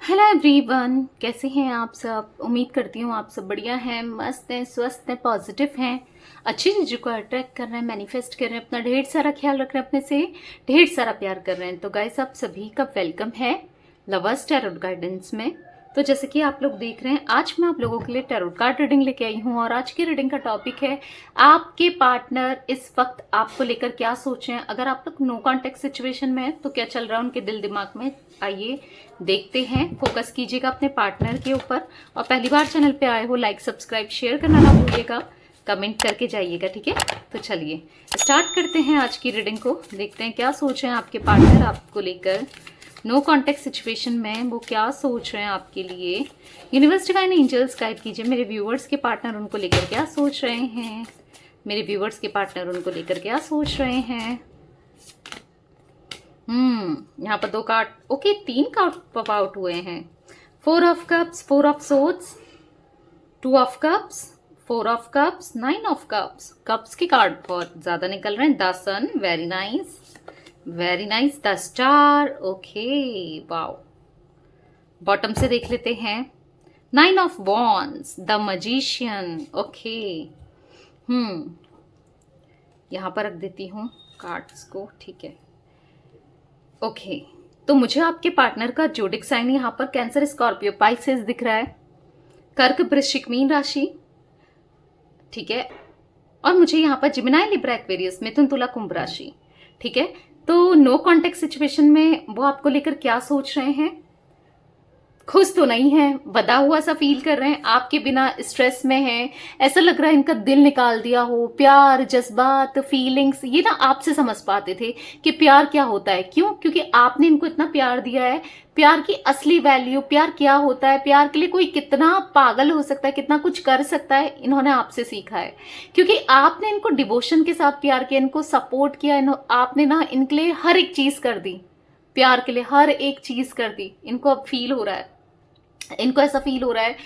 Hello everyone, कैसे हैं आप सब। उम्मीद करती हूँ आप सब बढ़िया हैं, मस्त हैं, स्वस्थ हैं, पॉजिटिव हैं, अच्छी चीज़ों को अट्रैक्ट कर रहे हैं, मैनिफेस्ट कर रहे हैं, अपना ढेर सारा ख्याल रख रहे हैं, अपने से ढेर सारा प्यार कर रहे हैं। तो गाइस, आप सभी का वेलकम है लवर्स टैरोट गाइडेंस में। तो जैसे कि आप लोग देख रहे हैं, आज मैं आप लोगों के लिए टैरोट कार्ड रीडिंग लेके आई हूँ और आज की रीडिंग का टॉपिक है आपके पार्टनर इस वक्त आपको लेकर क्या सोच रहे हैं। अगर आप लोग नो कॉन्टेक्ट सिचुएशन में है तो क्या चल रहा है उनके दिल दिमाग में, आइए देखते हैं। फोकस कीजिएगा अपने पार्टनर के ऊपर और पहली बार चैनल पे आए हो लाइक सब्सक्राइब शेयर करना ना भूलिएगा, कमेंट करके जाइएगा, ठीक है। तो चलिए स्टार्ट करते हैं आज की रीडिंग को। देखते हैं क्या सोच रहे हैं आपके पार्टनर आपको लेकर नो कॉन्टेक्ट सिचुएशन में, वो क्या सोच रहे हैं आपके लिए। यूनिवर्स डिवाइन एंजल्स गाइड कीजिए मेरे व्यूअर्स के पार्टनर उनको लेकर क्या सोच रहे हैं, मेरे व्यूअर्स के पार्टनर उनको लेकर क्या सोच रहे हैं। यहाँ पर दो कार्ड, ओके, तीन कार्ड पॉप आउट हुए हैं। 4 of cups, 4 of swords, 2 of cups, 4 of cups, 9 of cups. Cups के कार्ड बहुत ज्यादा निकल रहे हैं। The sun, very nice very nice. The star, okay, wow. Bottom से देख लेते हैं। 9 of wands, the magician, okay. यहाँ पर रख देती हूँ कार्ड्स को, ठीक है। ओके, तो मुझे आपके पार्टनर का जोडिक साइन यहाँ पर कैंसर, स्कॉर्पियो, पाइसेस दिख रहा है, कर्क, वृश्चिक, मीन राशि, ठीक है। और मुझे यहाँ पर जिमिनाई, लिब्रा, एक्वेरियस, मिथुन, तुला, कुंभ राशि, ठीक है। तो नो कॉन्टेक्ट सिचुएशन में वो आपको लेकर क्या सोच रहे हैं। खुश तो नहीं है, बदा हुआ सा फील कर रहे हैं, आपके बिना स्ट्रेस में है। ऐसा लग रहा है इनका दिल निकाल दिया हो। प्यार, जज्बात, फीलिंग्स, ये ना आपसे समझ पाते थे कि प्यार क्या होता है। क्यों? क्योंकि आपने इनको इतना प्यार दिया है। प्यार की असली वैल्यू, प्यार क्या होता है, प्यार के लिए कोई कितना पागल हो सकता है, कितना कुछ कर सकता है, इन्होंने आपसे सीखा है। क्योंकि आपने इनको डिवोशन के साथ प्यार किया, इनको सपोर्ट किया, आपने ना इनके लिए हर एक चीज कर दी, प्यार के लिए हर एक चीज कर दी। इनको अब फील हो रहा है, इनको ऐसा फील हो रहा है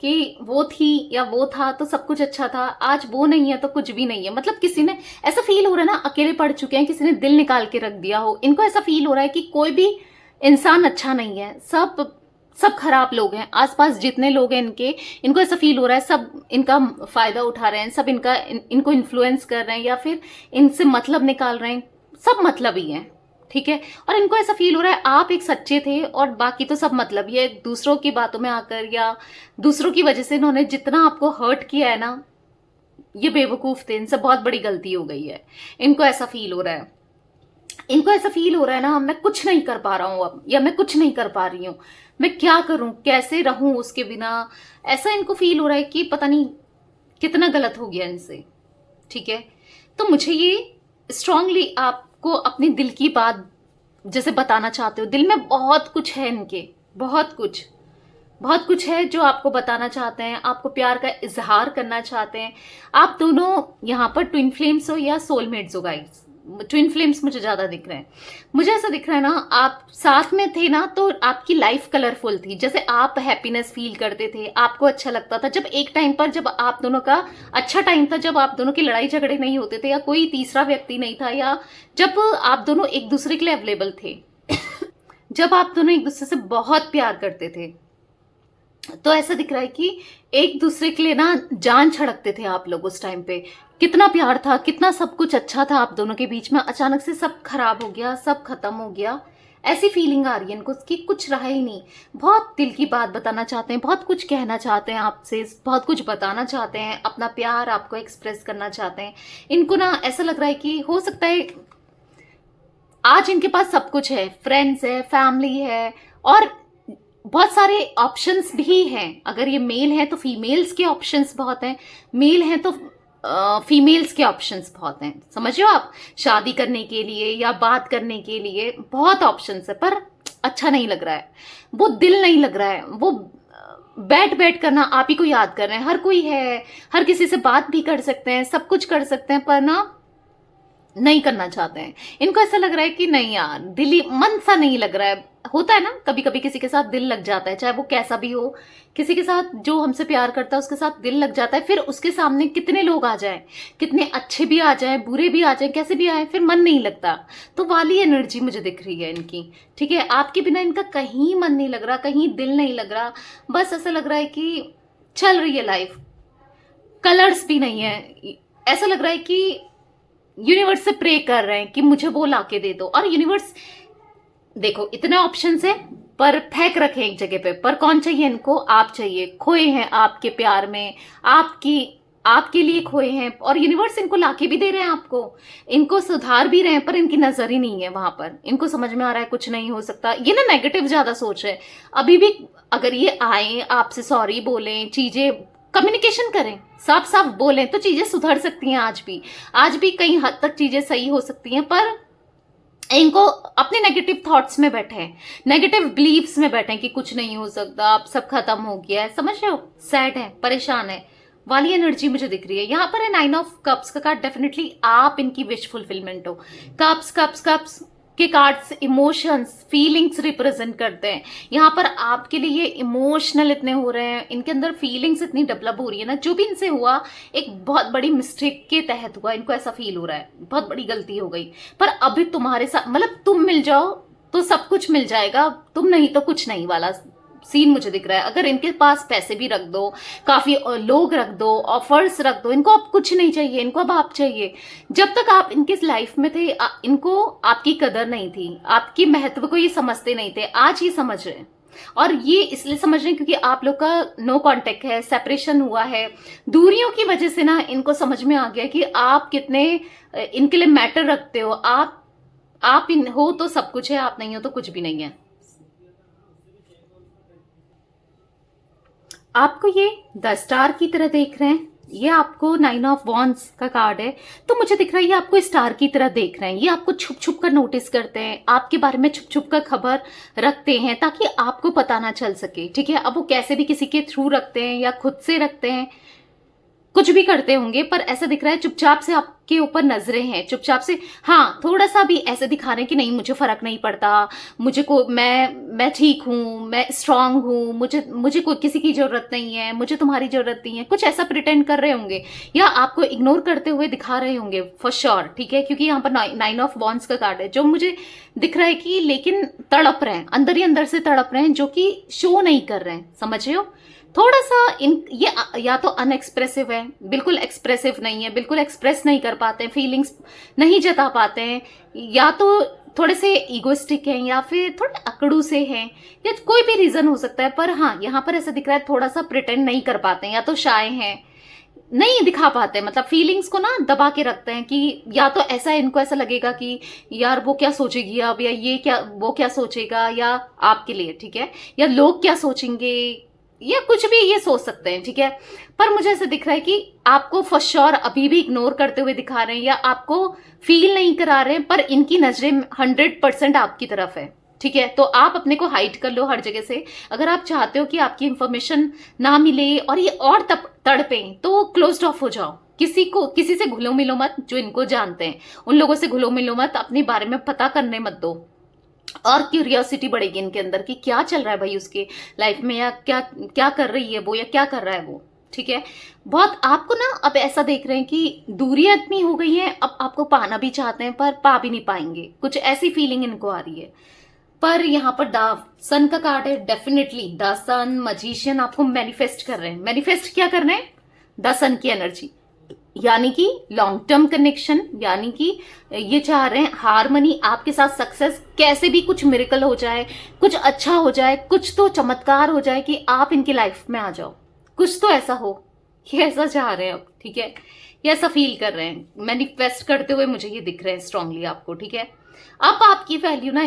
कि वो थी या वो था तो सब कुछ अच्छा था, आज वो नहीं है तो कुछ भी नहीं है। मतलब किसी ने ऐसा फील हो रहा है ना, अकेले पड़ चुके हैं, किसी ने दिल निकाल के रख दिया हो। इनको ऐसा फील हो रहा है कि कोई भी इंसान अच्छा नहीं है, सब खराब लोग हैं। आसपास जितने लोग हैं इनको ऐसा फील हो रहा है सब इनका फायदा उठा रहे हैं, सब इनको इन्फ्लुएंस कर रहे हैं या फिर इनसे मतलब निकाल रहे हैं, सब मतलब ही है, ठीक है। और इनको ऐसा फील हो रहा है आप एक सच्चे थे और बाकी तो सब मतलब ही है। दूसरों की बातों में आकर या दूसरों की वजह से इन्होंने जितना आपको हर्ट किया है ना, ये बेवकूफ थे, इनसे बहुत बड़ी गलती हो गई है। इनको ऐसा फील हो रहा है, इनको ऐसा फील हो रहा है ना, मैं कुछ नहीं कर पा रहा हूं अब, या मैं कुछ नहीं कर पा रही हूं, मैं क्या करूं, कैसे रहूं उसके बिना। ऐसा इनको फील हो रहा है कि पता नहीं कितना गलत हो गया इनसे, ठीक है। तो मुझे ये स्ट्रांगली आपको अपने दिल की बात जैसे बताना चाहते हो। दिल में बहुत कुछ है इनके, बहुत कुछ है जो आपको बताना चाहते हैं, आपको प्यार का इजहार करना चाहते हैं। आप दोनों यहाँ पर ट्विन फ्लेम्स हो या सोलमेट्स हो गाइस। ट्विन फ्लेम्स मुझे ज्यादा दिख रहे हैं। मुझे ऐसा दिख रहा है ना, आप साथ में थे ना तो आपकी लाइफ कलरफुल थी, जैसे आप हैप्पीनेस फील करते थे, आपको अच्छा लगता था। जब एक टाइम पर जब आप दोनों का अच्छा टाइम था, जब आप दोनों की लड़ाई झगड़े नहीं होते थे या कोई तीसरा व्यक्ति नहीं था, या जब आप दोनों एक दूसरे के लिए अवेलेबल थे, जब आप दोनों एक दूसरे से बहुत प्यार करते थे, तो ऐसा दिख रहा है कि एक दूसरे के लिए ना जान छड़कते थे आप लोग उस टाइम पे। कितना प्यार था, कितना सब कुछ अच्छा था आप दोनों के बीच में, अचानक से सब खराब हो गया, सब खत्म हो गया। ऐसी फीलिंग आ रही है इनको कि कुछ रहा ही नहीं। बहुत दिल की बात बताना चाहते हैं, बहुत कुछ कहना चाहते हैं आपसे, बहुत कुछ बताना चाहते हैं, अपना प्यार आपको एक्सप्रेस करना चाहते हैं। इनको ना ऐसा लग रहा है कि हो सकता है आज इनके पास सब कुछ है, फ्रेंड्स है, फैमिली है और बहुत सारे ऑप्शंस भी हैं। अगर ये मेल है तो फीमेल्स के ऑप्शंस बहुत हैं, मेल है तो फीमेल्स के ऑप्शंस बहुत हैं। समझ रहे हो आप, शादी करने के लिए या बात करने के लिए बहुत ऑप्शंस है, पर अच्छा नहीं लग रहा है, वो दिल नहीं लग रहा है। वो बैठ करना आप ही को याद कर रहे हैं। हर कोई है, हर किसी से बात भी कर सकते हैं, सब कुछ कर सकते हैं, पर ना नहीं करना चाहते हैं। इनको ऐसा लग रहा है कि नहीं यार, दिली मन सा नहीं लग रहा है, होता है ना, कभी कभी किसी के साथ दिल लग जाता है, चाहे वो कैसा भी हो, किसी के साथ जो हमसे प्यार करता है उसके साथ दिल लग जाता है, फिर उसके सामने कितने लोग आ जाएं, कितने अच्छे भी आ जाएं, बुरे भी आ जाएं, कैसे भी आए, फिर मन नहीं लगता। तो वाली एनर्जी मुझे दिख रही है इनकी, ठीक है। आपके बिना इनका कहीं मन नहीं लग रहा, कहीं दिल नहीं लग रहा, बस ऐसा लग रहा है कि चल रही है लाइफ, कलर्स भी नहीं है। ऐसा लग रहा है कि यूनिवर्स से प्रे कर रहे हैं कि मुझे वो लाके दे दो, और यूनिवर्स देखो इतने ऑप्शंस है पर फेंक रखे एक जगह पे, पर कौन चाहिए इनको? आप चाहिए, खोए हैं आपके प्यार में, आपके लिए खोए हैं, और यूनिवर्स इनको लाके भी दे रहे हैं आपको, इनको सुधार भी रहे हैं, पर इनकी नजर ही नहीं है वहां पर। इनको समझ में आ रहा है कुछ नहीं हो सकता, ये ना नेगेटिव ज्यादा सोच है अभी भी। अगर ये आए आपसे सॉरी बोलें, चीजें कम्युनिकेशन करें, साफ साफ बोलें, तो चीजें सुधर सकती हैं। आज भी कई हद तक चीजें सही हो सकती हैं, पर इनको अपने नेगेटिव थॉट्स में बैठे हैं, नेगेटिव बिलीव्स में बैठे हैं कि कुछ नहीं हो सकता, अब सब खत्म हो गया है, समझ रहे हो, सैड है, परेशान है, वाली एनर्जी मुझे दिख रही है। यहाँ पर है 9 ऑफ कप्स का कार्ड, डेफिनेटली आप इनकी विश फुलफिलमेंट हो। कप्स कप्स कप्स के कार्ड्स इमोशंस, फीलिंग्स रिप्रेजेंट करते हैं। यहाँ पर आपके लिए ये इमोशनल इतने हो रहे हैं, इनके अंदर फीलिंग्स इतनी डेवलप हो रही है ना, जो भी इनसे हुआ एक बहुत बड़ी मिस्टेक के तहत हुआ, इनको ऐसा फील हो रहा है बहुत बड़ी गलती हो गई, पर अभी तुम्हारे साथ मतलब तुम मिल जाओ तो सब कुछ मिल जाएगा, तुम नहीं तो कुछ नहीं वाला सीन मुझे दिख रहा है। अगर इनके पास पैसे भी रख दो, काफी लोग रख दो, ऑफर्स रख दो, इनको अब कुछ नहीं चाहिए, इनको अब आप चाहिए। जब तक आप इनके लाइफ में थे इनको आपकी कदर नहीं थी, आपकी महत्व को ये समझते नहीं थे, आज ये समझ रहे हैं। और ये इसलिए समझ रहे हैं क्योंकि आप लोग का नो कांटेक्ट है, सेपरेशन हुआ है, दूरियों की वजह से ना इनको समझ में आ गया कि आप कितने इनके लिए मैटर रखते हो। आप हो तो सब कुछ है, आप नहीं हो तो कुछ भी नहीं है। आपको ये द स्टार की तरह देख रहे हैं, ये आपको 9 ऑफ वॉन्ड्स का कार्ड है, तो मुझे दिख रहा है ये आपको स्टार की तरह देख रहे हैं, ये आपको छुप छुप कर नोटिस करते हैं, आपके बारे में छुप छुप कर खबर रखते हैं ताकि आपको पता ना चल सके, ठीक है। अब वो कैसे भी किसी के थ्रू रखते हैं या खुद से रखते हैं, कुछ भी करते होंगे, पर ऐसा दिख रहा है चुपचाप से आपके ऊपर नजरें हैं, चुपचाप से। हाँ, थोड़ा सा भी ऐसे दिखा रहे हैं कि नहीं मुझे फर्क नहीं पड़ता, मुझे को मैं ठीक हूँ, मैं स्ट्रांग हूँ, मुझे कोई किसी की जरूरत नहीं है, मुझे तुम्हारी जरूरत नहीं है, कुछ ऐसा प्रिटेंड कर रहे होंगे या आपको इग्नोर करते हुए दिखा रहे होंगे फॉर श्योर, ठीक है। क्योंकि यहाँ पर 9 ऑफ वॉन्ड्स का कार्ड है, जो मुझे दिख रहा है कि लेकिन तड़प रहे हैं, अंदर ही अंदर से तड़प रहे हैं, जो कि शो नहीं कर रहे हैं, समझ रहे हो। थोड़ा सा ये या तो अनएक्सप्रेसिव है, बिल्कुल एक्सप्रेसिव नहीं है, बिल्कुल एक्सप्रेस नहीं कर पाते हैं, फीलिंग्स नहीं जता पाते हैं, या तो थोड़े से ईगोइस्टिक हैं, या फिर थोड़े अकड़ू से हैं, या कोई भी रीजन हो सकता है। पर हाँ, यहाँ पर ऐसा दिख रहा है थोड़ा सा प्रिटेंड नहीं कर पाते हैं, या तो शाय हैं, नहीं दिखा पाते, मतलब फीलिंग्स को ना दबा के रखते हैं कि या तो ऐसा इनको ऐसा लगेगा कि यार वो क्या सोचेगी अब, या ये क्या वो क्या सोचेगा, या आपके लिए, ठीक है, या लोग क्या सोचेंगे, या कुछ भी ये सोच सकते हैं, ठीक है। पर मुझे ऐसा दिख रहा है कि आपको फॉर श्योर अभी भी इग्नोर करते हुए दिखा रहे हैं, या आपको फील नहीं करा रहे हैं, पर इनकी नजरें 100% आपकी तरफ है, ठीक है। तो आप अपने को हाइड कर लो हर जगह से। अगर आप चाहते हो कि आपकी इंफॉर्मेशन ना मिले और ये और तड़पे, तो क्लोज्ड ऑफ हो जाओ, किसी से घुलो मिलो मत, जो इनको जानते हैं उन लोगों से घुलो मिलो मत, अपने बारे में पता करने मत दो, और क्यूरियोसिटी बढ़ेगी इनके अंदर कि क्या चल रहा है भाई उसके लाइफ में, या क्या क्या कर रही है वो, या क्या कर रहा है वो, ठीक है। बहुत आपको ना अब ऐसा देख रहे हैं कि दूरियां इतनी हो गई हैं, अब आपको पाना भी चाहते हैं पर पा भी नहीं पाएंगे, कुछ ऐसी फीलिंग इनको आ रही है। पर यहाँ पर द सन का कार्ड है, डेफिनेटली द सन मजिशियन आपको मैनिफेस्ट कर रहे हैं। मैनिफेस्ट क्या कर रहे हैं? द सन की एनर्जी, यानी कि लॉन्ग टर्म कनेक्शन, यानी कि ये चाह रहे हैं हारमनी आपके साथ, सक्सेस, कैसे भी कुछ मिरेकल हो जाए, कुछ अच्छा हो जाए, कुछ तो चमत्कार हो जाए कि आप इनकी लाइफ में आ जाओ, कुछ तो ऐसा हो, ये ऐसा चाह रहे हैं अब, ठीक है, ये ऐसा फील कर रहे हैं, मैनिफेस्ट करते हुए मुझे ये दिख रहे हैं स्ट्रांगली आपको, ठीक है। अब आपकी वैल्यू ना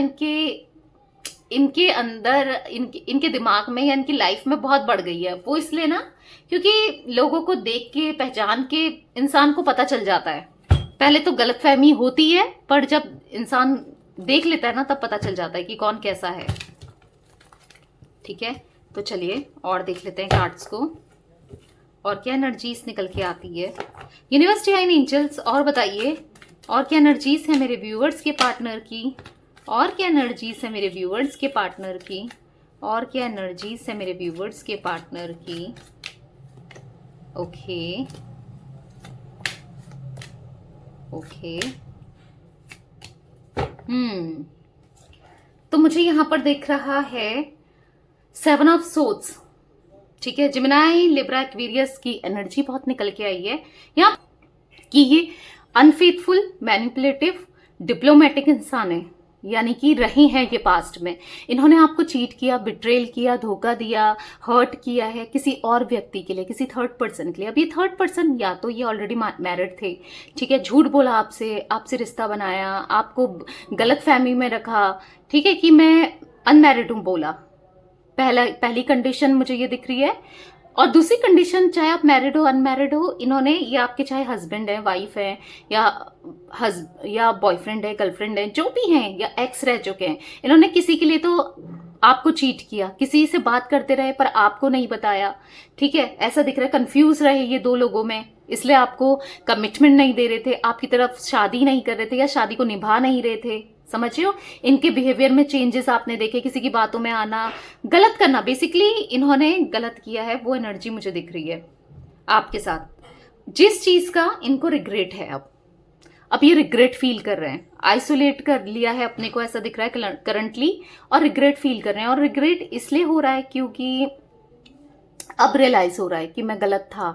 इनके अंदर, इनके दिमाग में या इनकी लाइफ में बहुत बढ़ गई है। वो इसलिए ना क्योंकि लोगों को देख के पहचान के इंसान को पता चल जाता है। पहले तो गलतफहमी होती है, पर जब इंसान देख लेता है ना, तब पता चल जाता है कि कौन कैसा है, ठीक है। तो चलिए और देख लेते हैं कार्ड्स को, और क्या एनर्जीज निकल के आती है यूनिवर्स, डिवाइन एंजल्स, और बताइए और क्या एनर्जीज है मेरे व्यूअर्स के पार्टनर की और क्या एनर्जीज है मेरे व्यूअर्स के पार्टनर की, और क्या एनर्जीज है मेरे व्यूअर्स के पार्टनर की। ओके ओके तो मुझे यहाँ पर दिख रहा है 7 ऑफ सोर्ड्स, ठीक है। जेमिनी, लिब्रा, एक्वेरियस की एनर्जी बहुत निकल के आई है यहाँ कि ये अनफेथफुल, मैनिपुलेटिव, डिप्लोमेटिक इंसान है, यानी कि रही हैं ये पास्ट में। इन्होंने आपको चीट किया, बिट्रेल किया, धोखा दिया, हर्ट किया है किसी और व्यक्ति के लिए, किसी थर्ड पर्सन के लिए। अब ये थर्ड पर्सन या तो ये ऑलरेडी मैरिड थे, ठीक है, झूठ बोला आपसे, आपसे रिश्ता बनाया, आपको गलत फहमी में रखा, ठीक है, कि मैं अनमैरिड हूं बोला। पहली कंडीशन मुझे ये दिख रही है। और दूसरी कंडीशन, चाहे आप मैरिड हो अनमैरिड हो, इन्होंने, ये आपके चाहे हस्बैंड है, वाइफ है, या बॉयफ्रेंड है, गर्लफ्रेंड है, जो भी हैं, या एक्स रह चुके हैं, इन्होंने किसी के लिए तो आपको चीट किया, किसी से बात करते रहे पर आपको नहीं बताया, ठीक है। ऐसा दिख रहा है कंफ्यूज रहे ये दो लोगों में, इसलिए आपको कमिटमेंट नहीं दे रहे थे, आपकी तरफ शादी नहीं कर रहे थे, या शादी को निभा नहीं रहे थे। समझ रहे हो, इनके बिहेवियर में चेंजेस आपने देखे, किसी की बातों में आना, गलत करना, बेसिकली इन्होंने गलत किया है, वो एनर्जी मुझे दिख रही है आपके साथ। जिस चीज का इनको रिग्रेट है, अब ये रिग्रेट फील कर रहे हैं, आइसोलेट कर लिया है अपने को, ऐसा दिख रहा है करंटली, और रिग्रेट फील कर रहे हैं। और रिग्रेट इसलिए हो रहा है क्योंकि अब रियलाइज हो रहा है कि मैं गलत था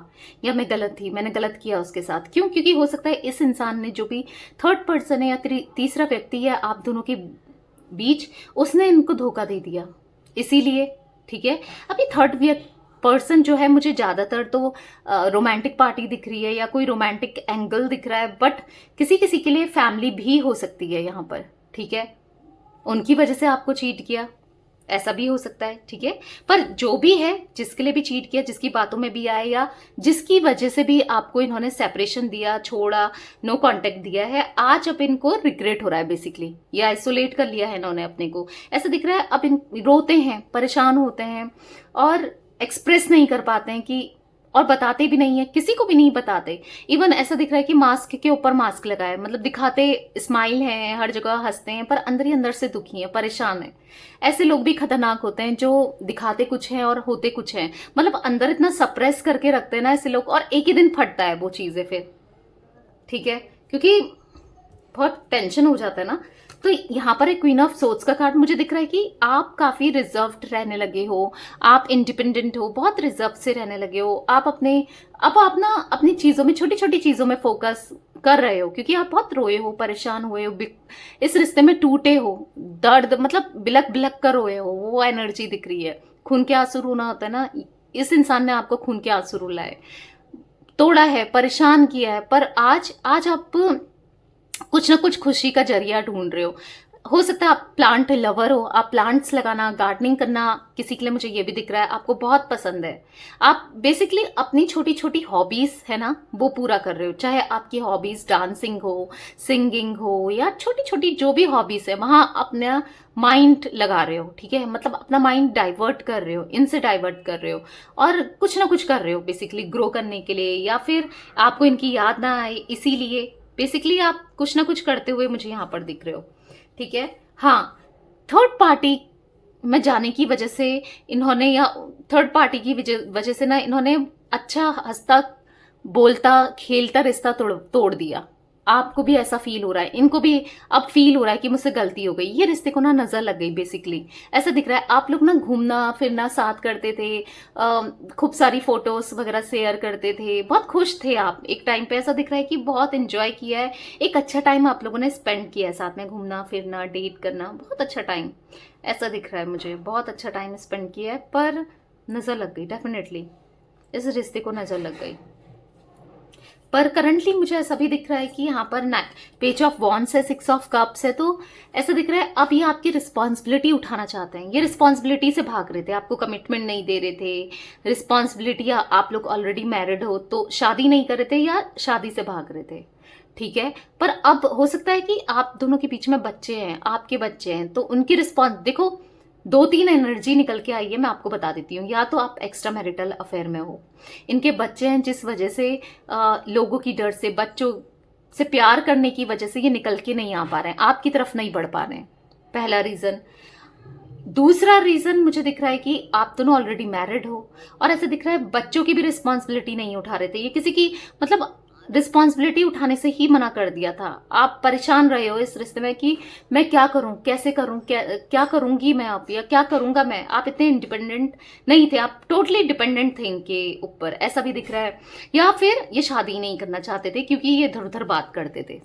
या मैं गलत थी, मैंने गलत किया उसके साथ। क्यों? क्योंकि हो सकता है इस इंसान ने, जो भी थर्ड पर्सन है या तीसरा व्यक्ति है आप दोनों के बीच, उसने इनको धोखा दे दिया, इसीलिए, ठीक है। अभी थर्ड पर्सन जो है, मुझे ज्यादातर तो रोमांटिक पार्टी दिख रही है या कोई रोमांटिक एंगल दिख रहा है, बट किसी किसी के लिए फैमिली भी हो सकती है यहाँ पर, ठीक है। उनकी वजह से आपको चीट किया, ऐसा भी हो सकता है, ठीक है। पर जो भी है, जिसके लिए भी चीट किया, जिसकी बातों में भी आए, या जिसकी वजह से भी आपको इन्होंने सेपरेशन दिया, छोड़ा, नो कांटेक्ट दिया है, आज अब इनको रिग्रेट हो रहा है बेसिकली, या आइसोलेट कर लिया है इन्होंने अपने को, ऐसा दिख रहा है। अब इन रोते हैं, परेशान होते हैं, और एक्सप्रेस नहीं कर पाते हैं कि, और बताते भी नहीं है, किसी को भी नहीं बताते। इवन ऐसा दिख रहा है कि मास्क के ऊपर मास्क लगाए, मतलब दिखाते स्माइल है, हर जगह हंसते हैं, पर अंदर ही अंदर से दुखी हैं, परेशान हैं। ऐसे लोग भी खतरनाक होते हैं, जो दिखाते कुछ हैं और होते कुछ हैं, मतलब अंदर इतना सप्रेस करके रखते हैं ना ऐसे लोग, और एक ही दिन फटता है वो चीजें फिर, ठीक है, क्योंकि बहुत टेंशन हो जाता है ना। तो यहाँ पर एक क्वीन ऑफ सोर्ड्स का कार्ड मुझे दिख रहा है कि आप काफी रिजर्व्ड रहने लगे हो, आप इंडिपेंडेंट हो, बहुत रिजर्व से रहने लगे हो, आप आप ना अपनी चीजों में, छोटी छोटी चीजों में फोकस कर रहे हो, क्योंकि आप बहुत रोए हो, परेशान हुए हो, इस रिश्ते में टूटे हो, दर्द, मतलब बिलक बिलक कर रोए हो, वो एनर्जी दिख रही है। खून के आंसू रोना होता है ना, इस इंसान ने आपको खून के आंसू रुलाए, तोड़ा है, परेशान किया है, पर आज आप कुछ ना कुछ खुशी का जरिया ढूंढ रहे हो सकता है आप प्लांट लवर हो, आप प्लांट्स लगाना, गार्डनिंग करना, किसी के लिए मुझे ये भी दिख रहा है आपको बहुत पसंद है। आप बेसिकली अपनी छोटी छोटी हॉबीज है ना, वो पूरा कर रहे हो, चाहे आपकी हॉबीज डांसिंग हो, सिंगिंग हो, या छोटी छोटी जो भी हॉबीज है, वहां अपना माइंड लगा रहे हो, ठीक है, मतलब अपना माइंड डाइवर्ट कर रहे हो, इनसे डाइवर्ट कर रहे हो, और कुछ ना कुछ कर रहे हो बेसिकली ग्रो करने के लिए, या फिर आपको इनकी याद ना आए इसीलिए बेसिकली आप कुछ ना कुछ करते हुए मुझे यहाँ पर दिख रहे हो, ठीक है। हाँ, थर्ड पार्टी में जाने की वजह से इन्होंने, या थर्ड पार्टी की वजह से ना, इन्होंने अच्छा हंसता बोलता खेलता रिश्ता तोड़ दिया। आपको भी ऐसा फील हो रहा है, इनको भी अब फील हो रहा है कि मुझसे गलती हो गई, ये रिश्ते को ना नजर लग गई बेसिकली, ऐसा दिख रहा है। आप लोग ना घूमना फिरना साथ करते थे, खूब सारी फोटोज वगैरह शेयर करते थे, बहुत खुश थे आप एक टाइम पे, ऐसा दिख रहा है कि बहुत एंजॉय किया है, एक अच्छा टाइम आप लोगों ने स्पेंड किया है साथ में, घूमना फिरना, डेट करना, बहुत अच्छा टाइम, ऐसा दिख रहा है मुझे, बहुत अच्छा टाइम स्पेंड किया है, पर नजर लग गई, डेफिनेटली इस रिश्ते को नजर लग गई। पर करंटली मुझे ऐसा भी दिख रहा है कि यहाँ पर पेज ऑफ वॉन्ड्स है, 6 ऑफ कप्स है, तो ऐसा दिख रहा है अब ये आपकी रिस्पॉन्सिबिलिटी उठाना चाहते हैं, ये रिस्पॉन्सिबिलिटी से भाग रहे थे, आपको कमिटमेंट नहीं दे रहे थे, रिस्पॉन्सिबिलिटी, या आप लोग ऑलरेडी मैरिड हो तो शादी नहीं कर रहे थे या शादी से भाग रहे थे, ठीक है। पर अब हो सकता है कि आप दोनों के बीच में बच्चे हैं, आपके बच्चे हैं, तो उनकी रिस्पॉन्स देखो, 2-3 एनर्जी निकल के आई है, मैं आपको बता देती हूँ। या तो आप एक्स्ट्रा मैरिटल अफेयर में हो, इनके बच्चे हैं, जिस वजह से लोगों की डर से, बच्चों से प्यार करने की वजह से ये निकल के नहीं आ पा रहे हैं, आपकी तरफ नहीं बढ़ पा रहे हैं, पहला रीजन। दूसरा रीजन मुझे दिख रहा है कि आप दोनों ऑलरेडी मैरिड हो और ऐसे दिख रहा है बच्चों की भी रिस्पॉन्सिबिलिटी नहीं उठा रहे थे, ये किसी की मतलब रिस्पॉन्सिबिलिटी उठाने से ही मना कर दिया था। आप परेशान रहे हो इस रिश्ते में कि मैं क्या करूं, कैसे करूं, क्या करूंगी मैं अब, या क्या करूंगा मैं। आप इतने इंडिपेंडेंट नहीं थे, आप टोटली डिपेंडेंट थे इनके ऊपर, ऐसा भी दिख रहा है। या फिर ये शादी नहीं करना चाहते थे क्योंकि ये इधर उधर बात करते थे,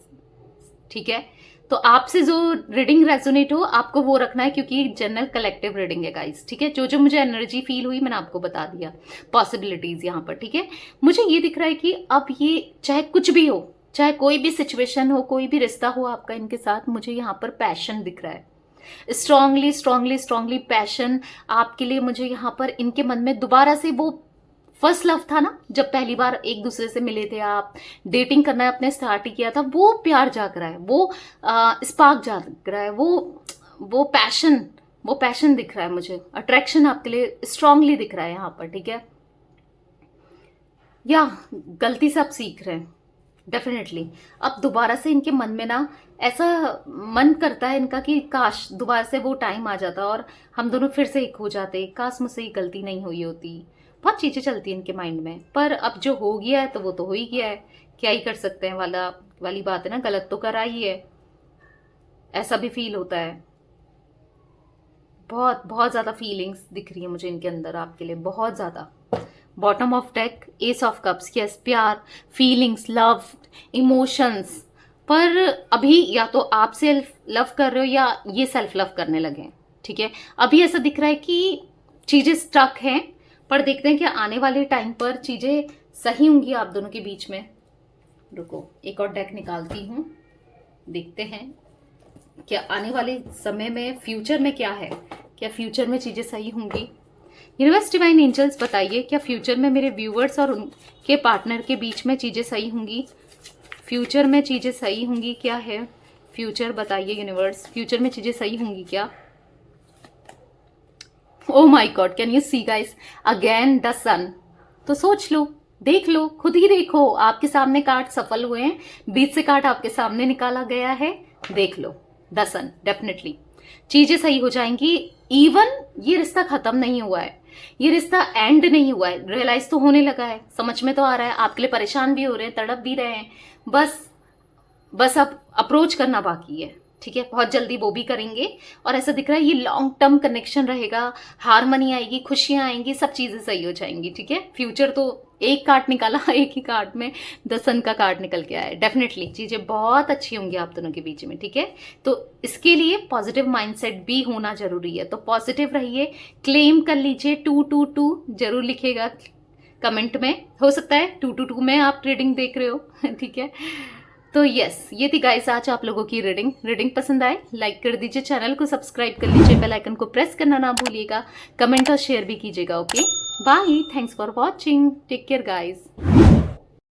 ठीक है। तो आपसे जो रीडिंग रेजोनेट हो आपको वो रखना है, क्योंकि जनरल कलेक्टिव रीडिंग है गाइस, ठीक है। जो जो मुझे एनर्जी फील हुई मैंने आपको बता दिया, पॉसिबिलिटीज यहाँ पर, ठीक है। मुझे ये दिख रहा है कि अब ये चाहे कुछ भी हो, चाहे कोई भी सिचुएशन हो, कोई भी रिश्ता हो आपका इनके साथ, मुझे यहाँ पर पैशन दिख रहा है, स्ट्रांगली स्ट्रांगली स्ट्रांगली पैशन आपके लिए। मुझे यहाँ पर इनके मन में दोबारा से वो फर्स्ट लव था ना, जब पहली बार एक दूसरे से मिले थे, आप डेटिंग करना आपने स्टार्ट ही किया था, वो प्यार जाग रहा है, वो स्पार्क जाग रहा है, वो पैशन दिख रहा है मुझे। अट्रैक्शन आपके लिए स्ट्रांगली दिख रहा है यहाँ पर, ठीक है। या गलती से आप सीख रहे हैं डेफिनेटली। अब दोबारा से इनके मन में ना ऐसा मन करता है इनका कि काश दोबारा से वो टाइम आ जाता और हम दोनों फिर से एक हो जाते, काश मुझसे ये गलती नहीं हुई होती। बहुत चीज़ें चलती हैं इनके माइंड में, पर अब जो हो गया है तो वो तो हो ही गया है, क्या ही कर सकते हैं वाली बात है ना, गलत तो करा ही है, ऐसा भी फील होता है। बहुत बहुत ज़्यादा फीलिंग्स दिख रही है मुझे इनके अंदर आपके लिए, बहुत ज़्यादा। Bottom of deck, S of cups, yes, प्यार, फीलिंग्स, लव, इमोशंस। पर अभी या तो आप सेल्फ लव कर रहे हो या ये सेल्फ लव करने लगे, ठीक है। अभी ऐसा दिख रहा है कि चीज़ें स्टक हैं, पर देखते हैं कि आने वाले टाइम पर चीज़ें सही होंगी आप दोनों के बीच में। रुको एक और डेक निकालती हूँ, देखते हैं क्या आने वाले समय में, फ्यूचर में क्या है, क्या फ्यूचर में चीज़ें सही होंगी। यूनिवर्स डिवाइन एंजल्स बताइए क्या फ्यूचर में मेरे व्यूवर्स और उनके पार्टनर के बीच में चीज़ें सही होंगी, फ्यूचर में चीज़ें सही होंगी क्या है। फ्यूचर बताइए यूनिवर्स, फ्यूचर में चीज़ें सही होंगी क्या। Oh my God, can you see guys, again the sun. तो सोच लो, देख लो, खुद ही देखो, आपके सामने कार्ड सफल हुए हैं, बीच से कार्ड आपके सामने निकाला गया है, देख लो द सन। डेफिनेटली चीजें सही हो जाएंगी। इवन ये रिश्ता खत्म नहीं हुआ है, ये रिश्ता एंड नहीं हुआ है, रियलाइज तो होने लगा है, समझ में तो आ रहा है, आपके लिए परेशान भी हो रहे हैं, तड़प भी रहे हैं, बस अब अप्रोच करना बाकी है, ठीक है। बहुत जल्दी वो भी करेंगे और ऐसा दिख रहा है ये लॉन्ग टर्म कनेक्शन रहेगा, हारमनी आएगी, खुशियां आएंगी, सब चीजें सही हो जाएंगी, ठीक है। फ्यूचर तो एक कार्ड निकाला, एक ही कार्ड में द सन का कार्ड निकल के आया है। डेफिनेटली चीजें बहुत अच्छी होंगी आप दोनों के बीच में, ठीक है। तो इसके लिए पॉजिटिव माइंडसेट भी होना जरूरी है, तो पॉजिटिव रहिए, क्लेम कर लीजिए। 222 जरूर लिखेगा कमेंट में, हो सकता है 222 में आप रीडिंग देख रहे हो, ठीक है। तो यस, ये थी गाइस आज आप लोगों की रीडिंग पसंद आए लाइक कर दीजिए, चैनल को सब्सक्राइब कर लीजिए, बेल आइकन को प्रेस करना ना भूलिएगा, कमेंट और शेयर भी कीजिएगा। Okay bye, thanks for watching, take care guys.